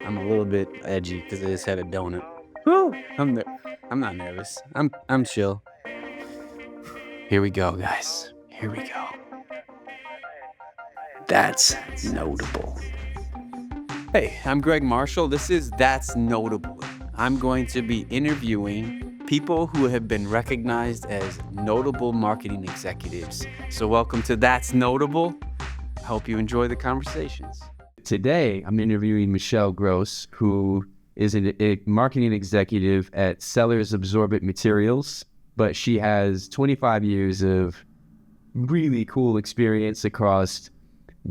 I'm a little bit edgy because I just had a donut. Woo! I'm not nervous. I'm chill. Here we go, guys. Here we go. That's notable. Hey, I'm Greg Marshall. This is That's Notable. I'm going to be interviewing people who have been recognized as notable marketing executives. So welcome to That's Notable. I hope you enjoy the conversations. Today, I'm interviewing Michelle Gross, who is a marketing executive at Sellars Absorbent Materials, but she has 25 years of really cool experience across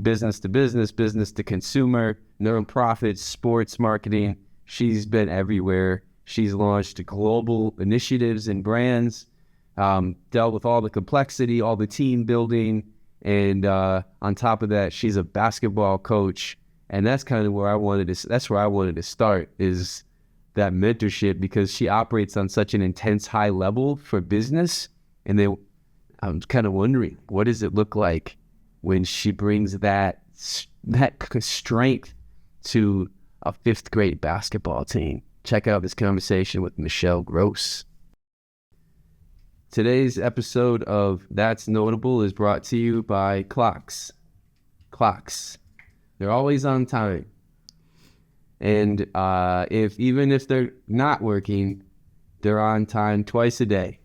business to business, business to consumer, nonprofits, sports marketing. She's been everywhere. She's launched global initiatives and brands, dealt with all the complexity, all the team building, and on top of that, she's a basketball coach. And that's kind of where I wanted to start, is that mentorship, because she operates on such an intense high level for business. And I'm kind of wondering, what does it look like when she brings that strength to a fifth grade basketball team? Check out this conversation with Michelle Gross. Today's episode of That's Notable is brought to you by Clocks. Clocks. They're always on time. And even if they're not working, they're on time twice a day.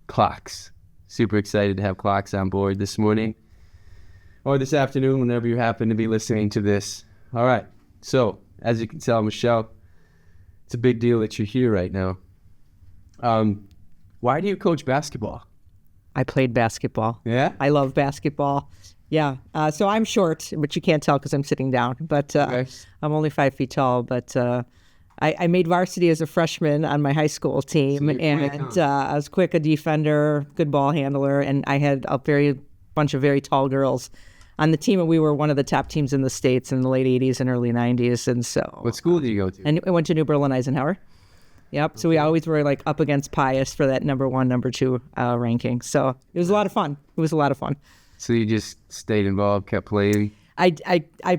Clocks. Super excited to have Clocks on board this morning or this afternoon, whenever you happen to be listening to this. All right. So, as you can tell, Michelle, it's a big deal that you're here right now. Why do you coach basketball? I played basketball. Yeah? I love basketball. Yeah. So I'm short, but you can't tell because I'm sitting down. But Okay. I'm only 5 feet tall. But I made varsity as a freshman on my high school team. So you're quick, And huh? I was quick, a defender, good ball handler. And I had a bunch of very tall girls on the team. And we were one of the top teams in the States in the late 80s and early 90s. And so. What school did you go to? And I went to New Berlin Eisenhower. Yep. So we always were like up against Pius for that number 1, number 2 ranking. So it was a lot of fun. So you just stayed involved, kept playing? I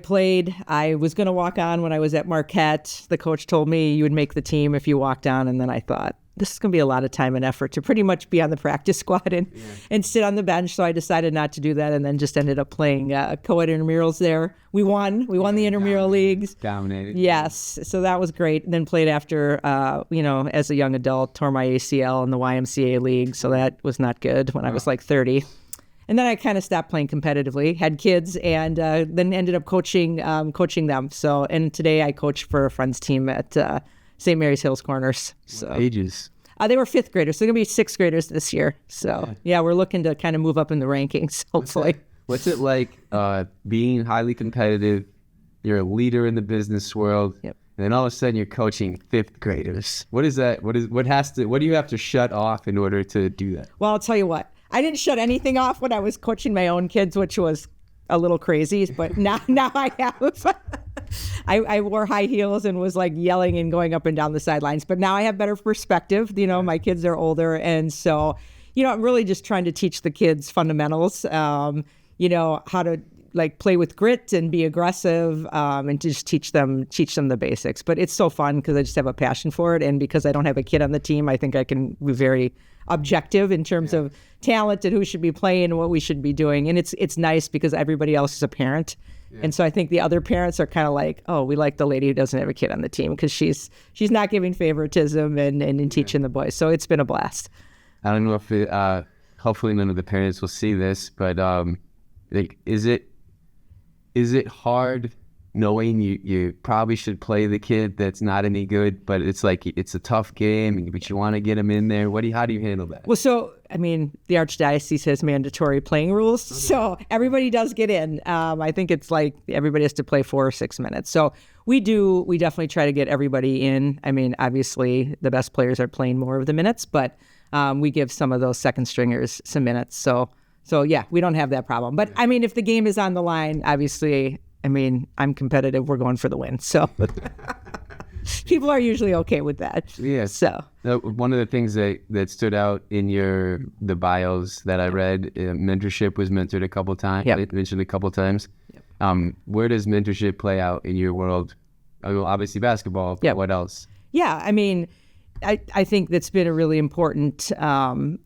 played. I was going to walk on when I was at Marquette. The coach told me you would make the team if you walked on. And then I thought, this is going to be a lot of time and effort to pretty much be on the practice squad and sit on the bench. So I decided not to do that, and then just ended up playing co-ed intramurals there. We won the intramural leagues. Dominated. Yes. So that was great. And then played after, as a young adult, tore my ACL in the YMCA league. So that was not good when I was like 30. And then I kind of stopped playing competitively, had kids, and then ended up coaching them. So, and today I coach for a friend's team at St. Mary's Hills Corners. So Ages? they were 5th graders. So they're going to be 6th graders this year. So yeah, we're looking to kind of move up in the rankings, hopefully. What's it like being highly competitive? You're a leader in the business world. Yep. And then all of a sudden you're coaching 5th graders. What is that? What do you have to shut off in order to do that? Well, I'll tell you what. I didn't shut anything off when I was coaching my own kids, which was a little crazy, but now I have. I wore high heels and was like yelling and going up and down the sidelines, but now I have better perspective. My kids are older, and so, I'm really just trying to teach the kids fundamentals, how to like play with grit and be aggressive, and just teach them the basics. But it's so fun because I just have a passion for it, and because I don't have a kid on the team, I think I can be very objective in terms of talent and who should be playing and what we should be doing. And it's nice because everybody else is a parent. Yeah. And so I think the other parents are kind of like, oh, we like the lady who doesn't have a kid on the team because she's not giving favoritism and teaching the boys. So it's been a blast. I don't know if hopefully none of the parents will see this, but is it hard knowing you probably should play the kid that's not any good, but it's like it's a tough game, but you want to get him in there? How do you handle that? Well, so the Archdiocese has mandatory playing rules, so everybody does get in. I think it's like everybody has to play 4 or 6 minutes. So we definitely try to get everybody in. Obviously the best players are playing more of the minutes, but we give some of those second stringers some minutes. So yeah, we don't have that problem. But if the game is on the line, obviously, I'm competitive. We're going for the win. So people are usually okay with that. Yeah. So one of the things that stood out in the bios that I read, mentorship was mentioned a couple times. Yep. Yep. Where does mentorship play out in your world I mean, obviously basketball, but Yep. what else? Yeah, I mean, I think that's been a really important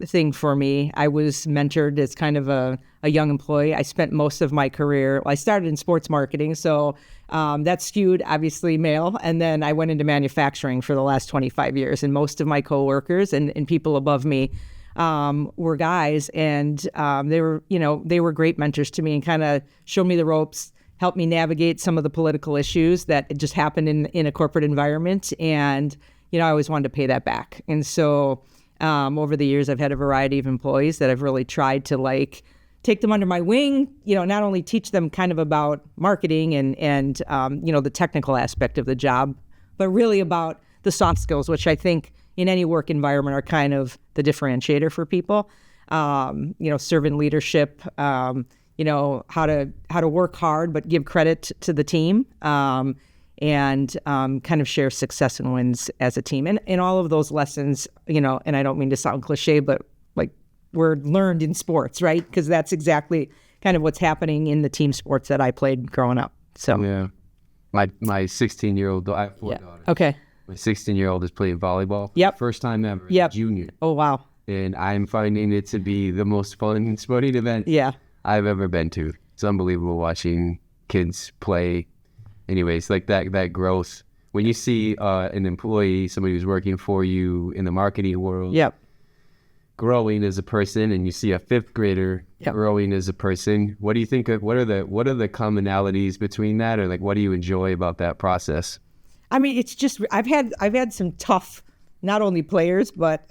thing for me. I was mentored as kind of a young employee. I spent most of my career, I started in sports marketing, so that skewed obviously male. And then I went into manufacturing for the last 25 years. And most of my coworkers and people above me were guys. And they were great mentors to me and kind of showed me the ropes, helped me navigate some of the political issues that just happened in a corporate environment. And I always wanted to pay that back. And so over the years, I've had a variety of employees that I've really tried to take them under my wing, not only teach them kind of about marketing and the technical aspect of the job, but really about the soft skills, which I think in any work environment are kind of the differentiator for people. Servant leadership, how to work hard, but give credit to the team. And kind of share success and wins as a team. And all of those lessons, and I don't mean to sound cliche, but were learned in sports, right? Because that's exactly kind of what's happening in the team sports that I played growing up. So Yeah. My 16-year-old, I have 4 daughters. Okay. My 16-year-old is playing volleyball. Yep. First time ever. Yep. Junior. Oh, wow. And I'm finding it to be the most fun sporting event Yeah. I've ever been to. It's unbelievable watching kids play. Anyways, that growth. When you see an employee, somebody who's working for you in the marketing world, Yep. growing as a person, and you see a 5th grader Yep. growing as a person, what do you think of, what are the commonalities between that, or what do you enjoy about that process? I mean, it's just I've had some tough, not only players but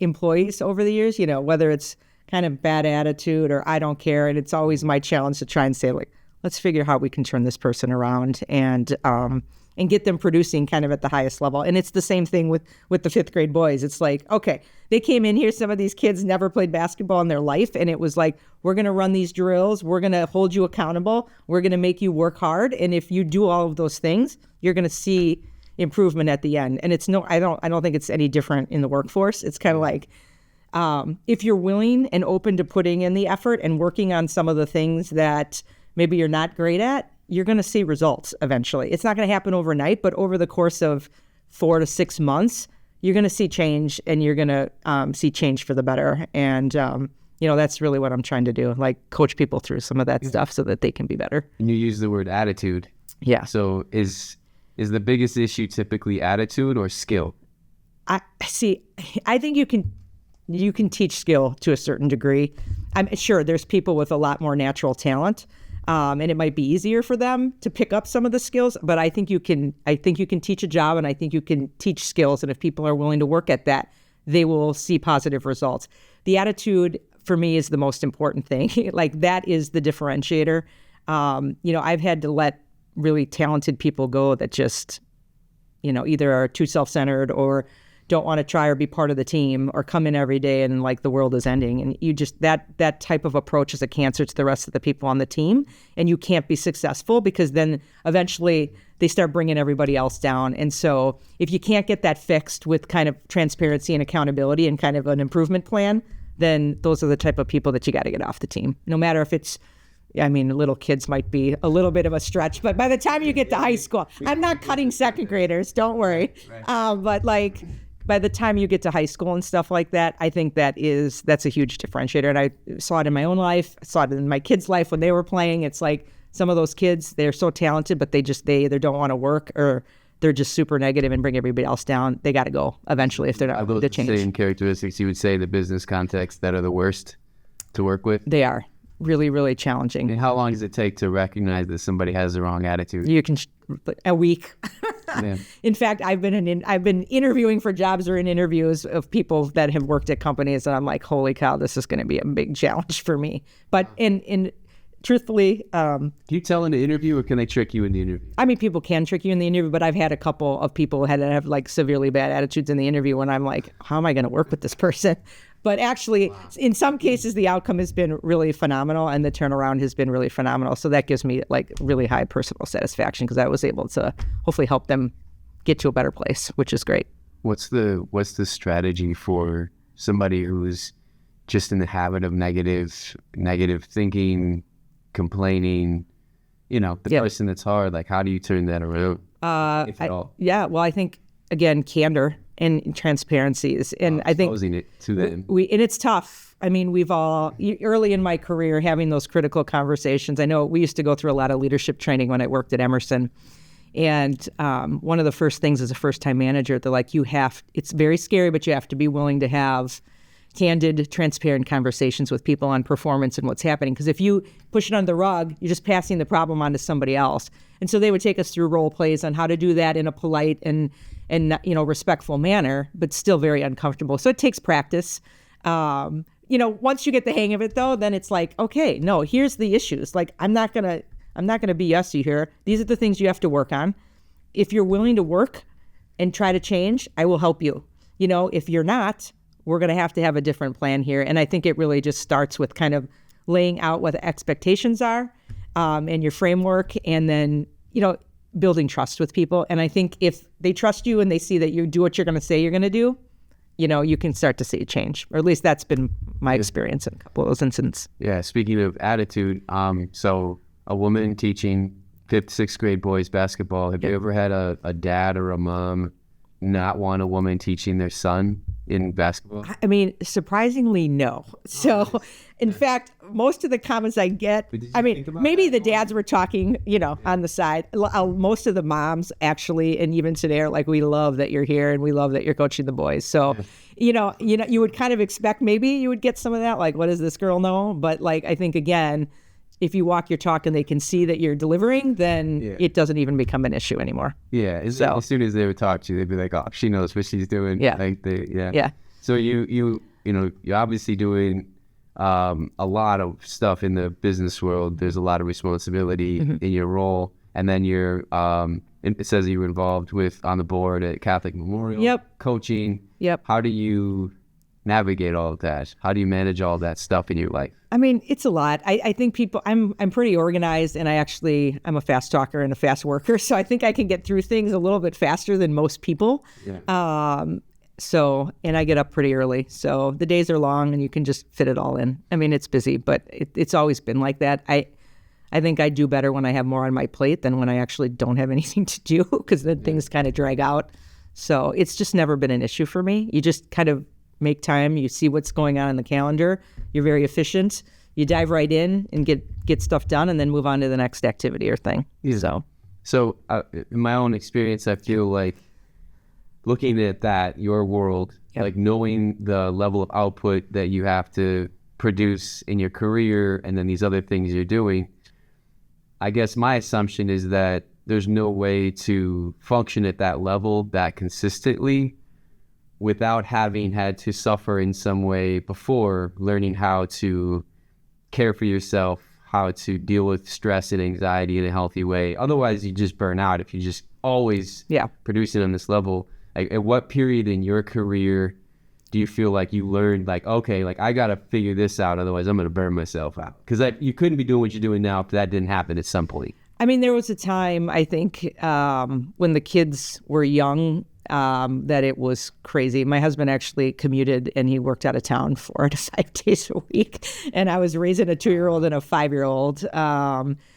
employees over the years. Whether it's kind of bad attitude or I don't care, and it's always my challenge to try and say let's figure how we can turn this person around and get them producing kind of at the highest level. And it's the same thing with the 5th grade boys. It's okay, they came in here, some of these kids never played basketball in their life, and it was we're going to run these drills, we're going to hold you accountable, we're going to make you work hard, and if you do all of those things, you're going to see improvement at the end. And I don't think it's any different in the workforce. It's kind of if you're willing and open to putting in the effort and working on some of the things that maybe you're not great at, you're going to see results eventually. It's not going to happen overnight, but over the course of 4 to 6 months, you're going to see change, and you're going to see change for the better. And, that's really what I'm trying to do, coach people through some of that stuff so that they can be better. And you use the word attitude. Yeah. So is the biggest issue typically attitude or skill? I think you can teach skill to a certain degree. I'm sure there's people with a lot more natural talent, and it might be easier for them to pick up some of the skills. But I think you can teach a job, and I think you can teach skills. And if people are willing to work at that, they will see positive results. The attitude for me is the most important thing. That is the differentiator. I've had to let really talented people go that just, either are too self-centered or don't want to try or be part of the team or come in every day and the world is ending. And you just, that type of approach is a cancer to the rest of the people on the team. And you can't be successful because then eventually they start bringing everybody else down. And so if you can't get that fixed with kind of transparency and accountability and kind of an improvement plan, then those are the type of people that you got to get off the team. No matter if it's, little kids might be a little bit of a stretch, but by the time you get to high school, I'm not cutting 2nd graders, don't worry. But by the time you get to high school and stuff like that, I think that's a huge differentiator. And I saw it in my own life. I saw it in my kids' life when they were playing. It's some of those kids, they're so talented, but they either don't want to work or they're just super negative and bring everybody else down. They got to go eventually if they're not willing to change. Are those the same characteristics you would say the business context that are the worst to work with? They are really, really challenging. And how long does it take to recognize that somebody has the wrong attitude? You can a week. Yeah. In fact, I've been interviewing for jobs or in interviews of people that have worked at companies, and I'm like, holy cow, this is going to be a big challenge for me. But in truthfully, can you tell in the interview, or can they trick you in the interview? People can trick you in the interview, but I've had a couple of people that have severely bad attitudes in the interview when I'm like, how am I going to work with this person? But actually, in some cases, the outcome has been really phenomenal, and the turnaround has been really phenomenal. So that gives me really high personal satisfaction because I was able to hopefully help them get to a better place, which is great. What's the strategy for somebody who's just in the habit of negative thinking, complaining, the person that's hard, like how do you turn that around? If at all? Yeah, well, I think, again, candor and transparency is, and I think Exposing it to them. and it's tough. I mean, we've all, early in my career, having those critical conversations. I know we used to go through a lot of leadership training when I worked at Emerson. And one of the first things as a first-time manager, they're like, it's very scary, but you have to be willing to have candid, transparent conversations with people on performance and what's happening. Because if you push it under the rug, you're just passing the problem on to somebody else. And so they would take us through role plays on how to do that in a polite and respectful manner, but still very uncomfortable. So it takes practice. Once you get the hang of it, though, then it's like, okay, no, here's the issues. Like, I'm not gonna BS you here. These are the things you have to work on. If you're willing to work and try to change, I will help you. If you're not, we're going to have a different plan here. And I think it really just starts with kind of laying out what the expectations are and your framework, and then, building trust with people. And I think if they trust you and they see that you do what you're going to say you're going to do, you can start to see a change. Or at least that's been my experience in a couple of those instances. Yeah, speaking of attitude, so a woman teaching 5th, 6th grade boys basketball. Have you ever had a dad or a mom not want a woman teaching their son in basketball? I mean, surprisingly, no. So, in fact, most of the comments I get, maybe the dads were talking, on the side. Most of the moms actually, and even today, are like, we love that you're here and we love that you're coaching the boys. So, you would kind of expect maybe you would get some of that, like, what does this girl know? But I think, again, if you walk your talk and they can see that you're delivering, then it doesn't even become an issue anymore. Yeah. As soon as they would talk to you, they'd be like, oh, she knows what she's doing. Yeah. Yeah. So you're obviously doing a lot of stuff in the business world. There's a lot of responsibility in your role. And then you're, it says you were involved on the board at Catholic Memorial. Coaching. How do you navigate all of that? How do you manage all that stuff in your life? I mean, it's a lot. I think I'm pretty organized, and I'm a fast talker and a fast worker. So I think I can get through things a little bit faster than most people. Yeah. And I get up pretty early. So the days are long and you can just fit it all in. I mean, it's busy, but it's always been like that. I think I do better when I have more on my plate than when I actually don't have anything to do, because then things kind of drag out. So it's just never been an issue for me. You just kind of make time, you see what's going on in the calendar, you're very efficient, you dive right in and get stuff done, and then move on to the next activity or thing. Yeah. So in my own experience, I feel like looking at that, your world, like knowing the level of output that you have to produce in your career and then these other things you're doing, I guess my assumption is that there's no way to function at that level that consistently without having had to suffer in some way before, learning how to care for yourself, how to deal with stress and anxiety in a healthy way. Otherwise, you just burn out if you just always producing on this level. Like, at what period in your career do you feel like you learned, like, okay, like, I got to figure this out, otherwise I'm going to burn myself out? Because you couldn't be doing what you're doing now if that didn't happen at some point. I mean, there was a time, I think, when the kids were young, that it was crazy. My husband actually commuted and he worked out of town 4 to 5 days a week, and I was raising a 2-year-old and a 5-year-old.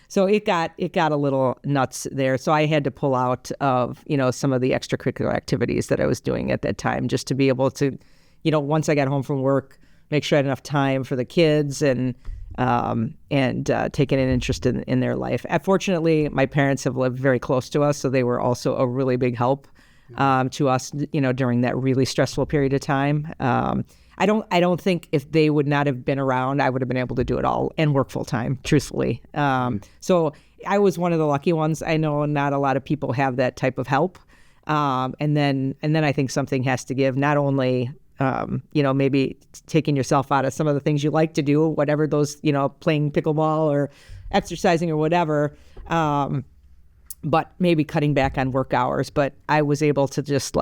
So it got a little nuts there. So I had to pull out of, some of the extracurricular activities that I was doing at that time, just to be able to, once I got home from work, make sure I had enough time for the kids and taking an interest in their life. Fortunately, my parents have lived very close to us, so they were also a really big help to us, during that really stressful period of time. I don't think if they would not have been around, I would have been able to do it all and work full time, truthfully. So I was one of the lucky ones. I know not a lot of people have that type of help. And then I think something has to give, not only, maybe taking yourself out of some of the things you like to do, whatever those, playing pickleball or exercising or whatever, but maybe cutting back on work hours. But I was able to just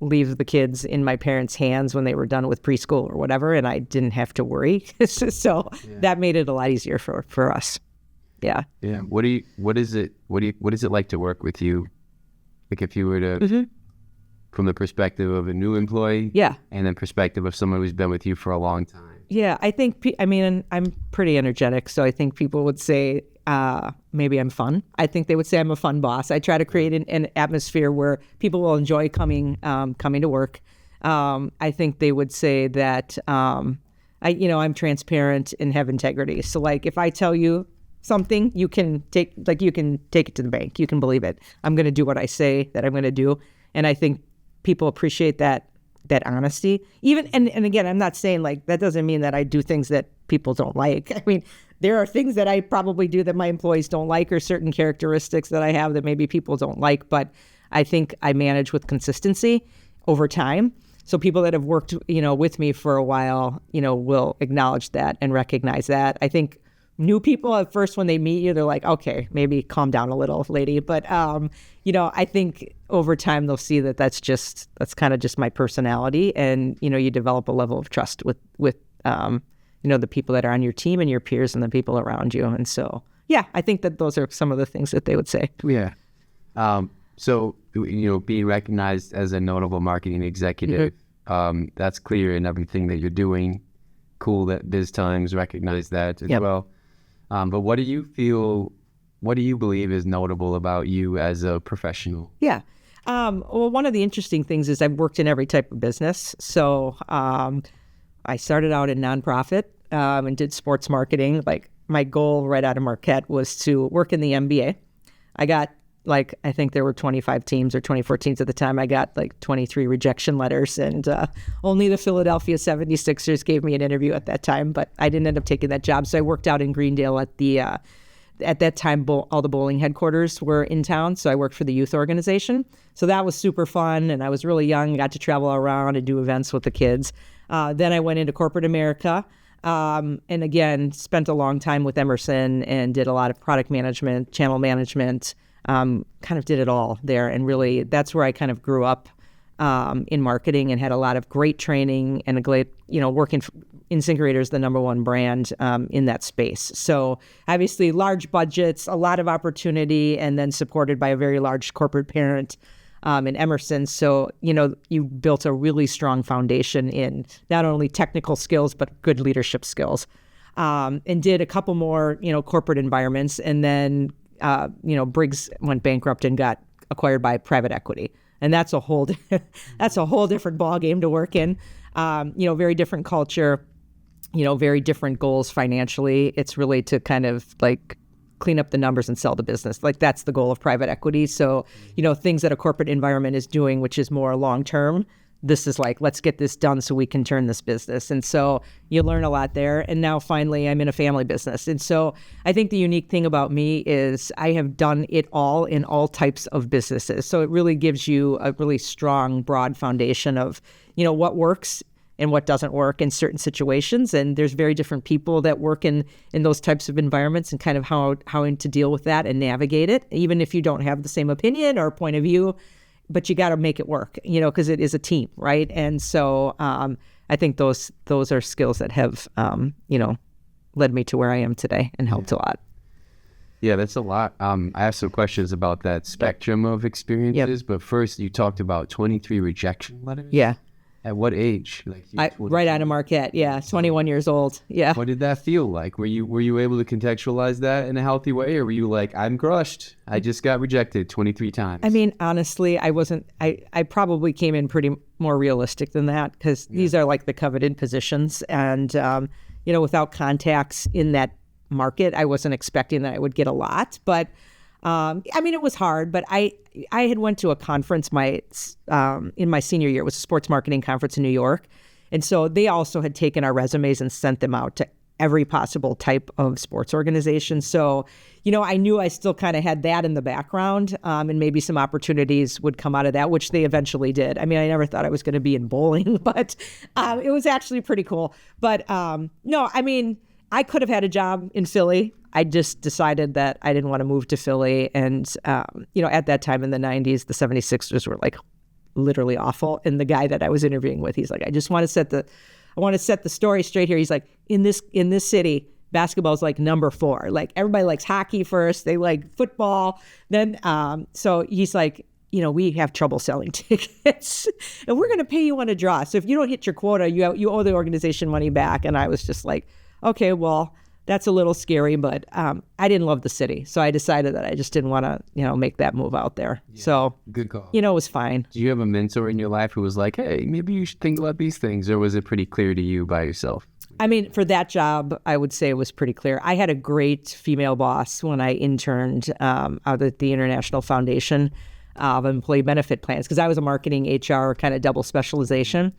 leave the kids in my parents' hands when they were done with preschool or whatever, and I didn't have to worry. So that made it a lot easier for us. Yeah. Yeah. What is it like to work with you? Like, if you were to, from the perspective of a new employee, and then perspective of someone who's been with you for a long time. Yeah, I think, I'm pretty energetic, so I think people would say maybe I'm fun. I think they would say I'm a fun boss. I try to create an atmosphere where people will enjoy coming to work. I think they would say that I'm transparent and have integrity. So like if I tell you something, you can take it to the bank. You can believe it. I'm going to do what I say that I'm going to do, and I think people appreciate that honesty. Even and again, I'm not saying like that doesn't mean that I do things that people don't like. I mean, there are things that I probably do that my employees don't like, or certain characteristics that I have that maybe people don't like. But I think I manage with consistency over time. So people that have worked, with me for a while, will acknowledge that and recognize that. I think new people at first, when they meet you, they're like, okay, maybe calm down a little, lady. But, I think over time they'll see that that's kind of just my personality. And, you develop a level of trust with the people that are on your team and your peers and the people around you. And so, yeah, I think that those are some of the things that they would say. Yeah. So, being recognized as a notable marketing executive, that's clear in everything that you're doing. Cool that Biz Times recognize that as well. But what do you believe is notable about you as a professional? Yeah. Well, one of the interesting things is I've worked in every type of business. So I started out in nonprofit and did sports marketing. Like my goal right out of Marquette was to work in the NBA. I got I think there were 25 teams or 24 teams at the time. I got 23 rejection letters, and only the Philadelphia 76ers gave me an interview at that time, but I didn't end up taking that job. So I worked out in Greendale at that time, all the bowling headquarters were in town. So I worked for the youth organization. So that was super fun. And I was really young, got to travel around and do events with the kids. Then I went into corporate America. And again, spent a long time with Emerson and did a lot of product management, channel management, kind of did it all there. And really, that's where I kind of grew up in marketing and had a lot of great training and a great, working InSinkErator is the number one brand in that space. So obviously large budgets, a lot of opportunity, and then supported by a very large corporate parent in Emerson. So, you built a really strong foundation in not only technical skills, but good leadership skills, and did a couple more, corporate environments. And then, Briggs went bankrupt and got acquired by private equity. And that's a whole different ballgame to work in. Very different culture, very different goals financially. It's really to kind of clean up the numbers and sell the business. That's the goal of private equity. So, things that a corporate environment is doing, which is more long-term, this is let's get this done so we can turn this business. And so you learn a lot there. And now finally I'm in a family business. And so I think the unique thing about me is I have done it all in all types of businesses. So it really gives you a really strong, broad foundation of, what works and what doesn't work in certain situations. And there's very different people that work in those types of environments and kind of how to deal with that and navigate it, even if you don't have the same opinion or point of view. But you got to make it work, because it is a team, right? And so I think those are skills that have, led me to where I am today and helped a lot. Yeah, that's a lot. I have some questions about that spectrum of experiences. But first, you talked about 23 rejection letters. Yeah. At what age? Right out of Marquette. Yeah, 21 years old. Yeah. What did that feel like? Were you able to contextualize that in a healthy way, or were you like, I'm crushed, I just got rejected 23 times? I mean, honestly, I wasn't. I probably came in pretty more realistic than that, because these are the coveted positions, and without contacts in that market, I wasn't expecting that I would get a lot, but. It was hard, but I had went to a conference in my senior year. It was a sports marketing conference in New York. And so they also had taken our resumes and sent them out to every possible type of sports organization. So, I knew I still kind of had that in the background, and maybe some opportunities would come out of that, which they eventually did. I mean, I never thought I was going to be in bowling, but it was actually pretty cool. But I could have had a job in Philly. I just decided that I didn't want to move to Philly. And, at that time in the 90s, the 76ers were literally awful. And the guy that I was interviewing with, he's like, I want to set the story straight here. He's like, in this city, basketball is number 4. Everybody likes hockey first. They like football. Then, so he's like, we have trouble selling tickets and we're going to pay you on a draw. So if you don't hit your quota, you owe the organization money back. And I was just like, okay, well, that's a little scary, but I didn't love the city. So I decided that I just didn't want to, make that move out there. Yeah. So, good call. It was fine. Do you have a mentor in your life who was like, hey, maybe you should think about these things? Or was it pretty clear to you by yourself? I mean, for that job, I would say it was pretty clear. I had a great female boss when I interned out at the International Foundation of Employee Benefit Plans, because I was a marketing HR kind of double specialization.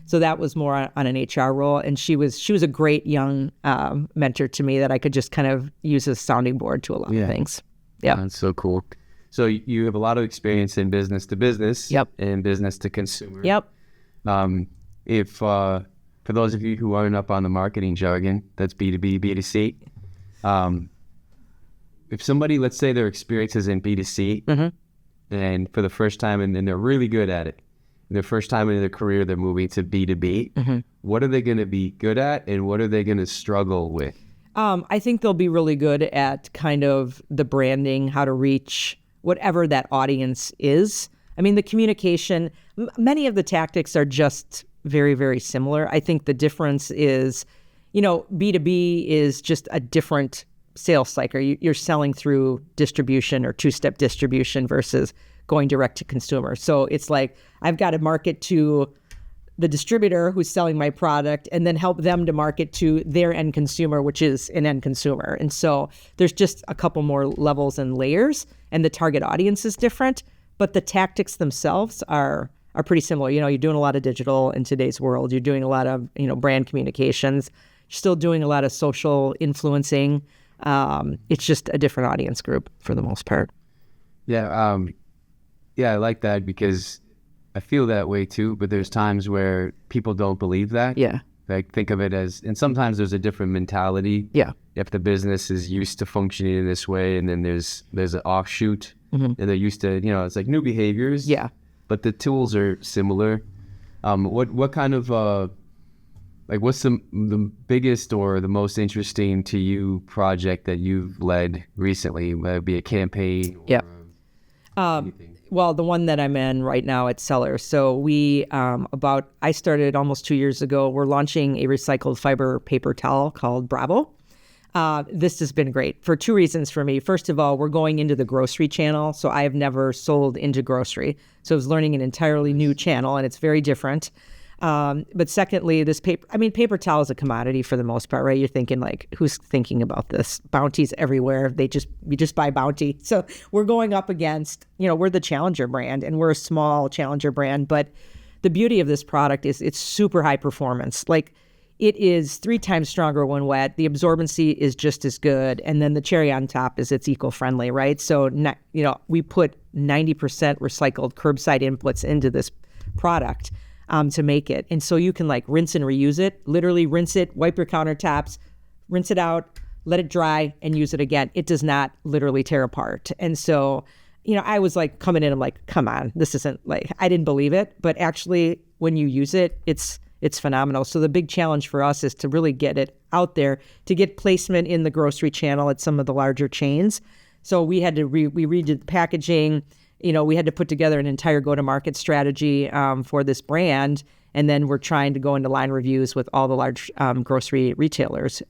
So that was more on an HR role. And she was a great young mentor to me that I could just kind of use as a sounding board to a lot of things. Yeah. That's so cool. So you have a lot of experience in business to business. Yep. And business to consumer. Yep. If for those of you who aren't up on the marketing jargon, that's B2B, B2C. If somebody, let's say their experience is in B2C, and for the first time, and they're really good at it, their first time in their career, they're moving to B2B, what are they going to be good at, and what are they going to struggle with? I think they'll be really good at kind of the branding, how to reach whatever that audience is. I mean, the communication, many of the tactics are just very, very similar. I think the difference is, B2B is just a different sales cycle. You're selling through distribution or two-step distribution versus going direct to consumer. So it's like, I've got to market to the distributor who's selling my product and then help them to market to their end consumer, which is an end consumer. And so there's just a couple more levels and layers, and the target audience is different, but the tactics themselves are pretty similar. You're doing a lot of digital in today's world. You're doing a lot of, brand communications. You're still doing a lot of social influencing. It's just a different audience group for the most part. Yeah. I like that because I feel that way too, but there's times where people don't believe that. Yeah. Like think of it as, and sometimes there's a different mentality. Yeah. If the business is used to functioning in this way, and then there's an offshoot, and they're used to, it's like new behaviors. Yeah. But the tools are similar. What kind of what's the biggest or the most interesting to you project that you've led recently? Whether it be a campaign or anything? Well, the one that I'm in right now at Sellars. So we I started almost 2 years ago. We're launching a recycled fiber paper towel called Bravo. This has been great for two reasons for me. First of all, we're going into the grocery channel. So I have never sold into grocery. So I was learning an entirely new channel, and it's very different. But secondly, paper towel is a commodity for the most part, right? You're thinking like, who's thinking about this? Bounty's everywhere. You just buy Bounty. So we're going up against, we're the challenger brand, and we're a small challenger brand. But the beauty of this product is it's super high performance. Like, it is 3 times stronger when wet. The absorbency is just as good. And then the cherry on top is it's eco-friendly, right? So, we put 90% recycled curbside inputs into this product to make it. And so you can rinse and reuse it, literally rinse it, wipe your countertops, rinse it out, let it dry, and use it again. It does not literally tear apart. And so, I was coming in, I'm like, come on, this isn't I didn't believe it. But actually, when you use it, it's phenomenal. So the big challenge for us is to really get it out there, to get placement in the grocery channel at some of the larger chains. So we had to we redid the packaging. We had to put together an entire go-to-market strategy for this brand, and then we're trying to go into line reviews with all the large grocery retailers.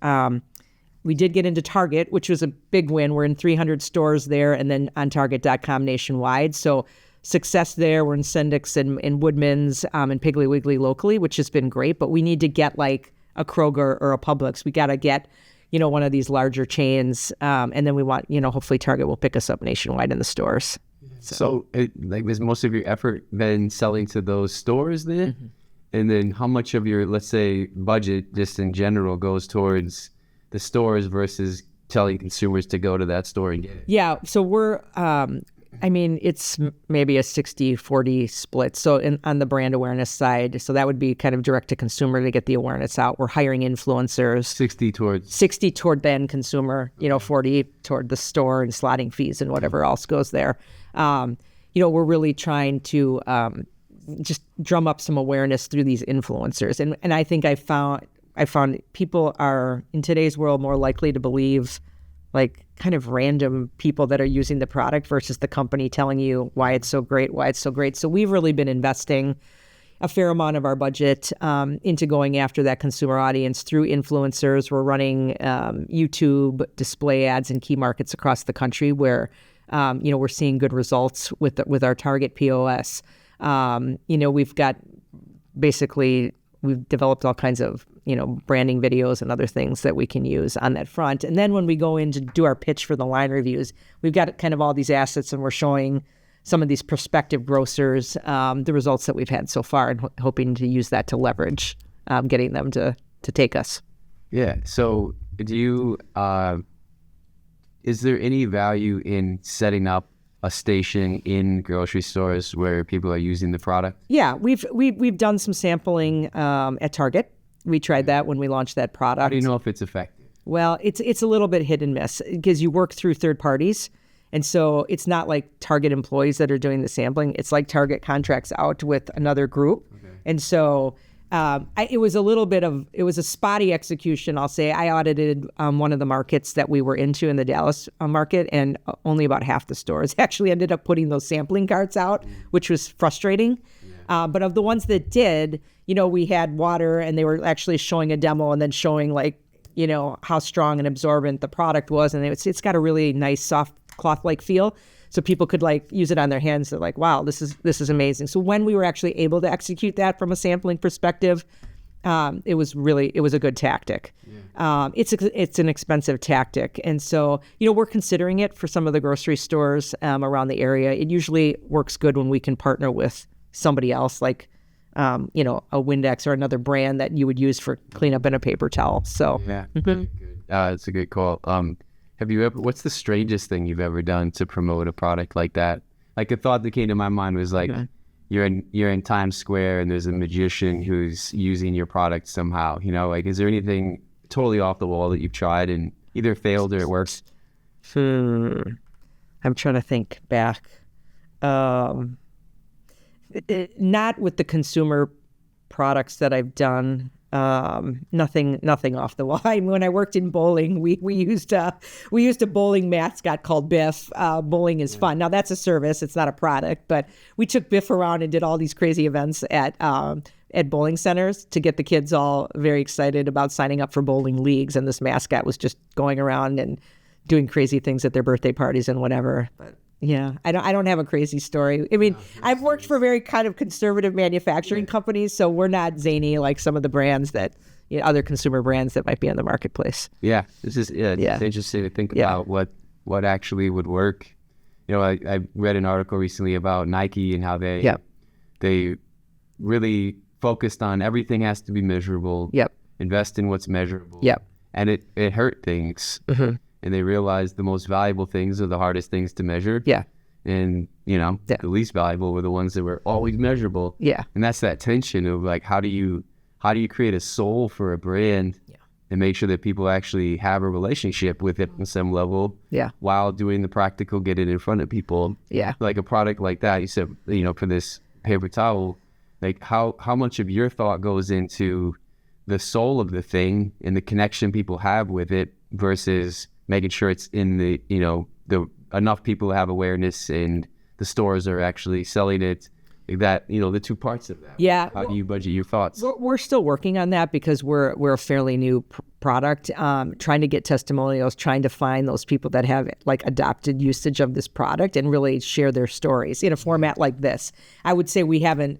We did get into Target, which was a big win. We're in 300 stores there, and then on Target.com nationwide. So success there. We're in Sendik's and Woodman's and Piggly Wiggly locally, which has been great. But we need to get a Kroger or a Publix. We got to get, one of these larger chains. And then we want, hopefully Target will pick us up nationwide in the stores. So was most of your effort then selling to those stores then? Mm-hmm. And then how much of your, let's say, budget just in general goes towards the stores versus telling consumers to go to that store and get it? Yeah. So we're, it's maybe a 60-40 split. So on the brand awareness side, so that would be kind of direct to consumer to get the awareness out. We're hiring influencers. 60 toward the end consumer, 40 toward the store and slotting fees and whatever else goes there. We're really trying to just drum up some awareness through these influencers. And I think I found people are in today's world more likely to believe kind of random people that are using the product versus the company telling you why it's so great. So we've really been investing, a fair amount of our budget into going after that consumer audience through influencers. We're running YouTube display ads in key markets across the country where we're seeing good results with our target POS. We've developed all kinds of branding videos and other things that we can use on that front. And then when we go in to do our pitch for the line reviews, we've got kind of all these assets, and we're showing some of these prospective grocers the results that we've had so far, and hoping to use that to leverage getting them to take us. Yeah. So do you, is there any value in setting up a station in grocery stores where people are using the product? Yeah, we've done some sampling at Target. We tried that when we launched that product. How do you know if it's effective? Well, it's a little bit hit and miss because you work through third parties. And so it's not like Target employees that are doing the sampling. It's like Target contracts out with another group. Okay. And so it was a spotty execution, I'll say. I audited one of the markets that we were into in the Dallas market, and only about half the stores actually ended up putting those sampling carts out, which was frustrating. Yeah. But of the ones that did, we had water, and they were actually showing a demo and then showing how strong and absorbent the product was. And it's got a really nice soft cloth-like feel. So people could use it on their hands. They're like, wow, this is amazing. So when we were actually able to execute that from a sampling perspective, it was a good tactic. Yeah. It's an expensive tactic. And so, we're considering it for some of the grocery stores around the area. It usually works good when we can partner with somebody else, like, a Windex or another brand that you would use for cleanup in a paper towel. So yeah, good. It's a good call. What's the strangest thing you've ever done to promote a product like that? Like, a thought that came to my mind was you're in Times Square and there's a magician who's using your product somehow, is there anything totally off the wall that you've tried and either failed or it works? I'm trying to think back. Not with the consumer products that I've done. Nothing off the wall. When I worked in bowling, we used a bowling mascot called Biff. Bowling is fun. Now that's a service; it's not a product. But we took Biff around and did all these crazy events at bowling centers to get the kids all very excited about signing up for bowling leagues. And this mascot was just going around and doing crazy things at their birthday parties and whatever. But yeah, I don't have a crazy story. I mean, I've worked for very kind of conservative manufacturing companies, so we're not zany like some of the brands that, other consumer brands that might be on the marketplace. Yeah, it's interesting to think about what actually would work. I read an article recently about Nike and how they really focused on everything has to be measurable. Yep. Invest in what's measurable. Yep. And it hurt things. Mm-hmm. And they realized the most valuable things are the hardest things to measure. Yeah. And, the least valuable were the ones that were always measurable. Yeah. And that's that tension of how do you create a soul for a brand and make sure that people actually have a relationship with it on some level while doing the practical, get it in front of people. Yeah. Like a product like that, you said, for this paper towel, how much of your thought goes into the soul of the thing and the connection people have with it versus making sure it's in the enough people have awareness and the stores are actually selling it, that the two parts of that. Yeah. How do you budget your thoughts? We're still working on that because we're a fairly new product, trying to get testimonials, trying to find those people that have adopted usage of this product and really share their stories in a format like this. I would say we haven't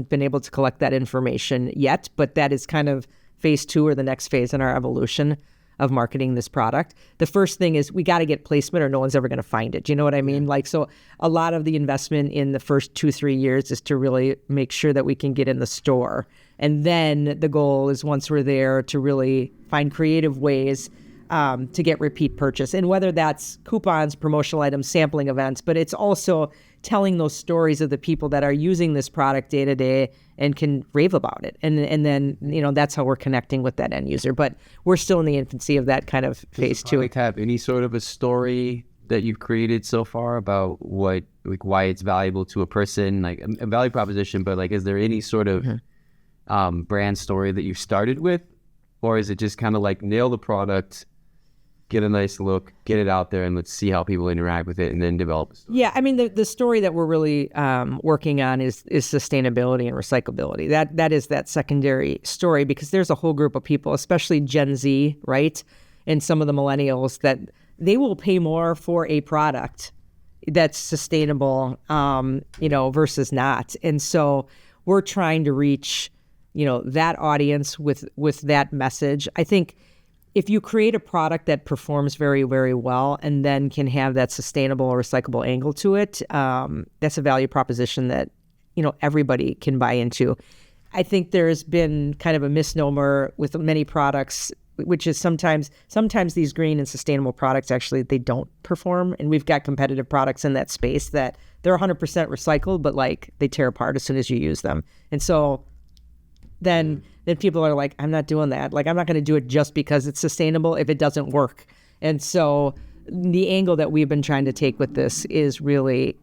been able to collect that information yet, but that is kind of phase 2 or the next phase in our evolution of marketing this product. The first thing is we got to get placement or no one's ever going to find it. Do you know what I mean? So a lot of the investment in the first 2-3 years is to really make sure that we can get in the store. And then the goal is once we're there to really find creative ways to get repeat purchase. And whether that's coupons, promotional items, sampling events, but it's also telling those stories of the people that are using this product day to day and can rave about it. And then, that's how we're connecting with that end user. But we're still in the infancy of that kind of phase 2. Have any sort of a story that you've created so far about why it's valuable to a person, like a value proposition, but is there any sort of brand story that you started with? Or is it just kind of nail the product get a nice look, get it out there, and let's see how people interact with it, and then develop a story. Yeah, I mean, the story that we're really working on is sustainability and recyclability. That is that secondary story, because there's a whole group of people, especially Gen Z, right, and some of the millennials, that they will pay more for a product that's sustainable, versus not. And so we're trying to reach, that audience with that message. I think if you create a product that performs very, very well and then can have that sustainable or recyclable angle to it, that's a value proposition that, everybody can buy into. I think there's been kind of a misnomer with many products, which is sometimes these green and sustainable products, actually, they don't perform. And we've got competitive products in that space that they're 100% recycled, but like they tear apart as soon as you use them. And so then people are like, I'm not doing that. Like, I'm not going to do it just because it's sustainable if it doesn't work. And so the angle that we've been trying to take with this is really,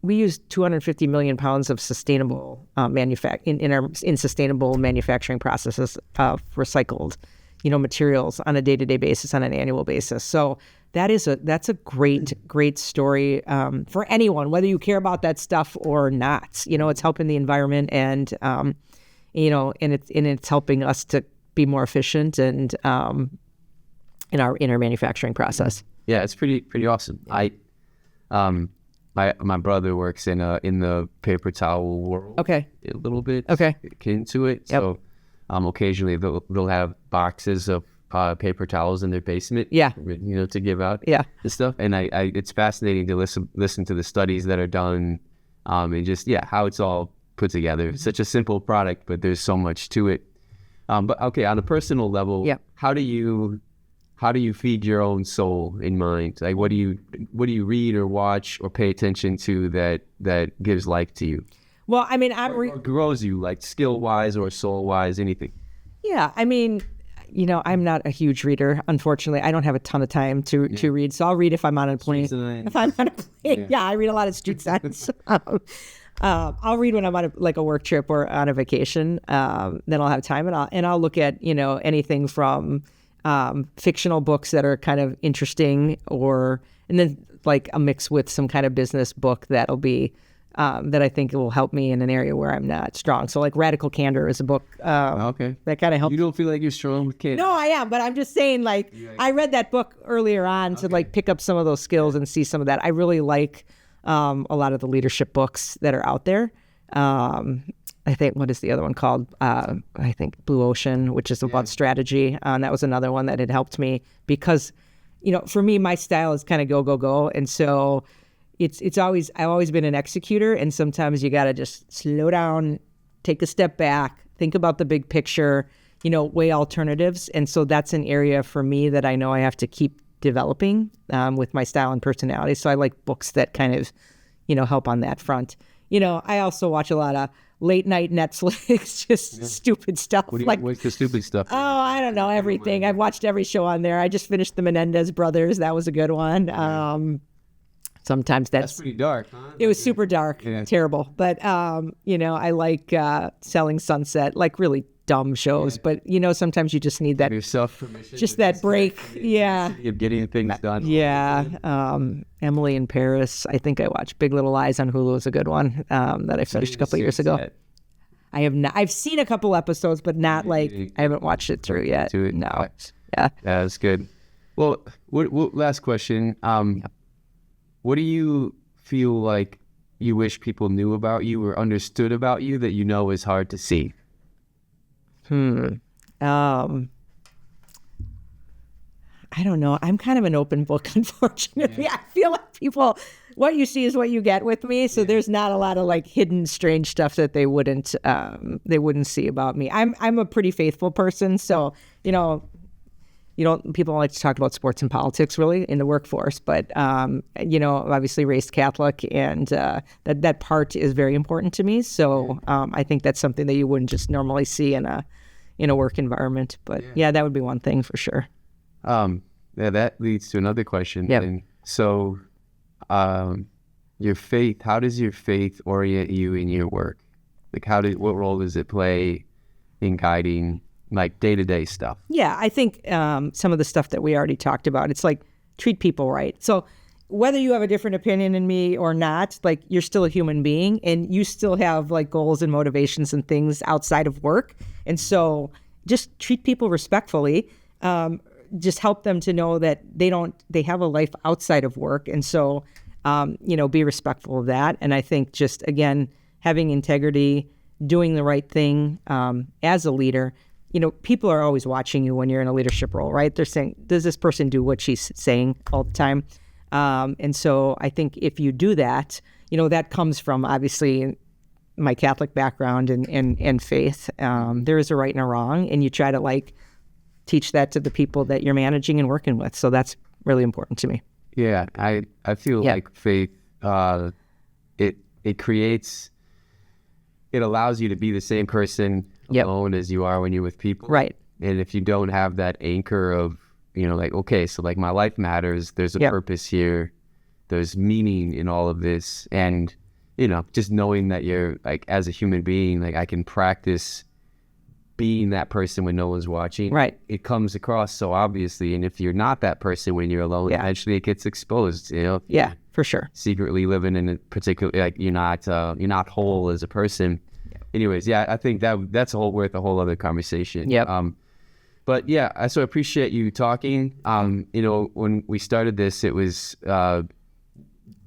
we use 250 million pounds of sustainable in sustainable manufacturing processes of recycled, materials on a day-to-day basis, on an annual basis. So that's a great story for anyone, whether you care about that stuff or not. It's helping the environment, and and it's helping us to be more efficient and in our manufacturing process. Yeah, it's pretty awesome. My brother works in the paper towel world. Okay. A little bit. Okay. Into it. Yep. So occasionally they'll have boxes of paper towels in their basement. Yeah. To give out. Yeah. And stuff. And it's fascinating to listen to the studies that are done, and just how it's all put together. It's such a simple product, but there's so much to it. But okay, on a personal level, how do you feed your own soul and mind? Like, what do you read or watch or pay attention to that gives life to you? Well, I mean, or grows you, like skill wise or soul wise, anything. Yeah, I mean, I'm not a huge reader. Unfortunately, I don't have a ton of time to read, so I'll read if I'm on a plane. If I'm on a plane, I read a lot of street signs. I'll read when I'm on a work trip or on a vacation. Then I'll have time, and I'll look at anything from fictional books that are kind of interesting, and then like a mix with some kind of business book that'll be that I think will help me in an area where I'm not strong. So like Radical Candor is a book that kind of helps. You don't feel like you're strong with candor? No, I am, but I'm just saying, like, I read that book earlier on to like pick up some of those skills and see some of that. I really like a lot of the leadership books that are out there. I think, what is the other one called? I think Blue Ocean, which is about strategy. And that was another one that had helped me because, for me, my style is kind of go, go, go. And so I've always been an executor, and sometimes you got to just slow down, take a step back, think about the big picture, weigh alternatives. And so that's an area for me that I know I have to keep developing with my style and personality. So I like books that kind of, help on that front. I also watch a lot of late night Netflix, just stupid stuff. What's the stupid stuff? Oh, I don't know, everything. I've watched every show on there. I just finished The Menendez Brothers. That was a good one. Sometimes that's pretty dark, huh? It was super dark, terrible. But, I like Selling Sunset, like really dumb shows. But, sometimes you just need that. Self-permission. Just that break. Of getting things done. Yeah. Emily in Paris. I think I watched Big Little Lies on Hulu is a good one that I finished a couple of years ago. I have not. I've seen a couple episodes, but not I haven't watched it through yet. No. Yeah. That's good. Well, last question. What do you feel like you wish people knew about you or understood about you that is hard to see? I don't know. I'm kind of an open book, unfortunately. Yeah. I feel like what you see is what you get with me. So there's not a lot of like hidden, strange stuff that they wouldn't see about me. I'm a pretty faithful person. So, people don't like to talk about sports and politics really in the workforce, but, obviously raised Catholic, and that part is very important to me. So I think that's something that you wouldn't just normally see in a work environment. But that would be one thing for sure. That leads to another question. Yeah. So your faith, how does your faith orient you in your work? Like what role does it play in guiding like day-to-day stuff. Yeah, I think some of the stuff that we already talked about, it's like treat people right. So whether you have a different opinion than me or not, like you're still a human being and you still have like goals and motivations and things outside of work. And so just treat people respectfully. Just help them to know that they have a life outside of work. And so, be respectful of that. And I think just, again, having integrity, doing the right thing as a leader, people are always watching you when you're in a leadership role, right? They're saying, does this person do what she's saying all the time? And so I think if you do that, that comes from obviously my Catholic background and faith. There is a right and a wrong, and you try to teach that to the people that you're managing and working with. So that's really important to me. Yeah, I feel like faith, it creates, it allows you to be the same person alone as you are when you're with people. Right. And if you don't have that anchor of, okay, so my life matters, there's a purpose here, there's meaning in all of this. And, just knowing that you're as a human being, I can practice being that person when no one's watching. Right. It comes across so obviously. And if you're not that person when you're alone, eventually it gets exposed, Yeah, for sure. Secretly living in a particular, you're not whole as a person. Anyways, I think that's worth a whole other conversation. Yep. But yeah, I so appreciate you talking. When we started this, it was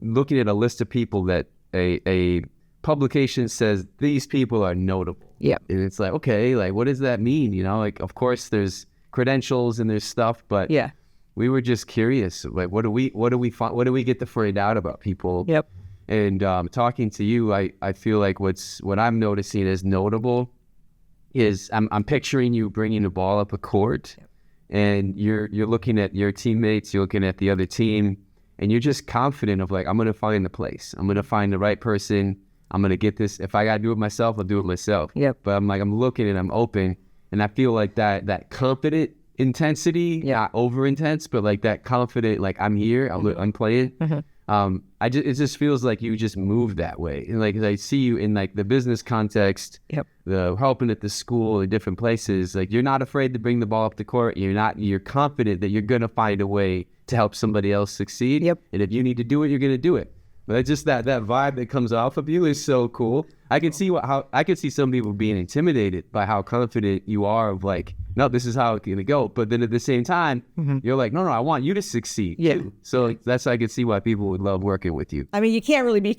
looking at a list of people that a publication says these people are notable. Yeah. And it's okay, what does that mean? Of course there's credentials and there's stuff, but we were just curious. What do we get to find out about people? Yep. And talking to you, I feel like what I'm noticing as notable is I'm picturing you bringing the ball up a court, and you're looking at your teammates, you're looking at the other team, and you're just confident of I'm going to find the place. I'm going to find the right person. I'm going to get this. If I got to do it myself, I'll do it myself. Yep. But I'm looking and I'm open, and I feel like that confident intensity, not over intense, but that confident, I'm here, I'm playing. Mm-hmm. It just feels like you just move that way. And I see you in the business context, the helping at the school, in different places. You're not afraid to bring the ball up the court. You're confident that you're going to find a way to help somebody else succeed. Yep. And if you need to do it, you're going to do it. But it's just that vibe that comes off of you is so cool. I can see I could see some people being intimidated by how confident you are of no, this is how it's gonna go. But then at the same time, you're no, I want you to succeed too. So that's I could see why people would love working with you. I mean, you can't really be.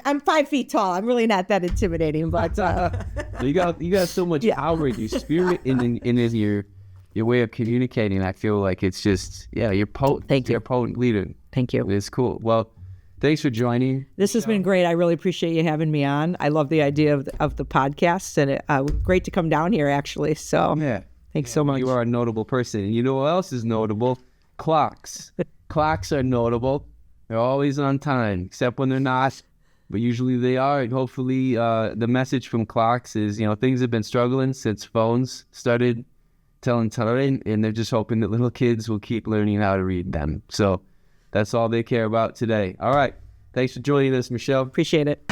I'm 5 feet tall. I'm really not that intimidating, but you got so much power in your spirit and in your way of communicating. I feel like it's just you're potent. Thank you. You're a potent leader. Thank you. It's cool. Well, thanks for joining. This has been great. I really appreciate you having me on. I love the idea of the podcast, and it was great to come down here, actually. So thanks so much. You are a notable person. And you know what else is notable? Clocks. Clocks are notable. They're always on time, except when they're not. But usually they are. And hopefully the message from clocks is, things have been struggling since phones started telling time, and they're just hoping that little kids will keep learning how to read them. So that's all they care about today. All right. Thanks for joining us, Michelle. Appreciate it.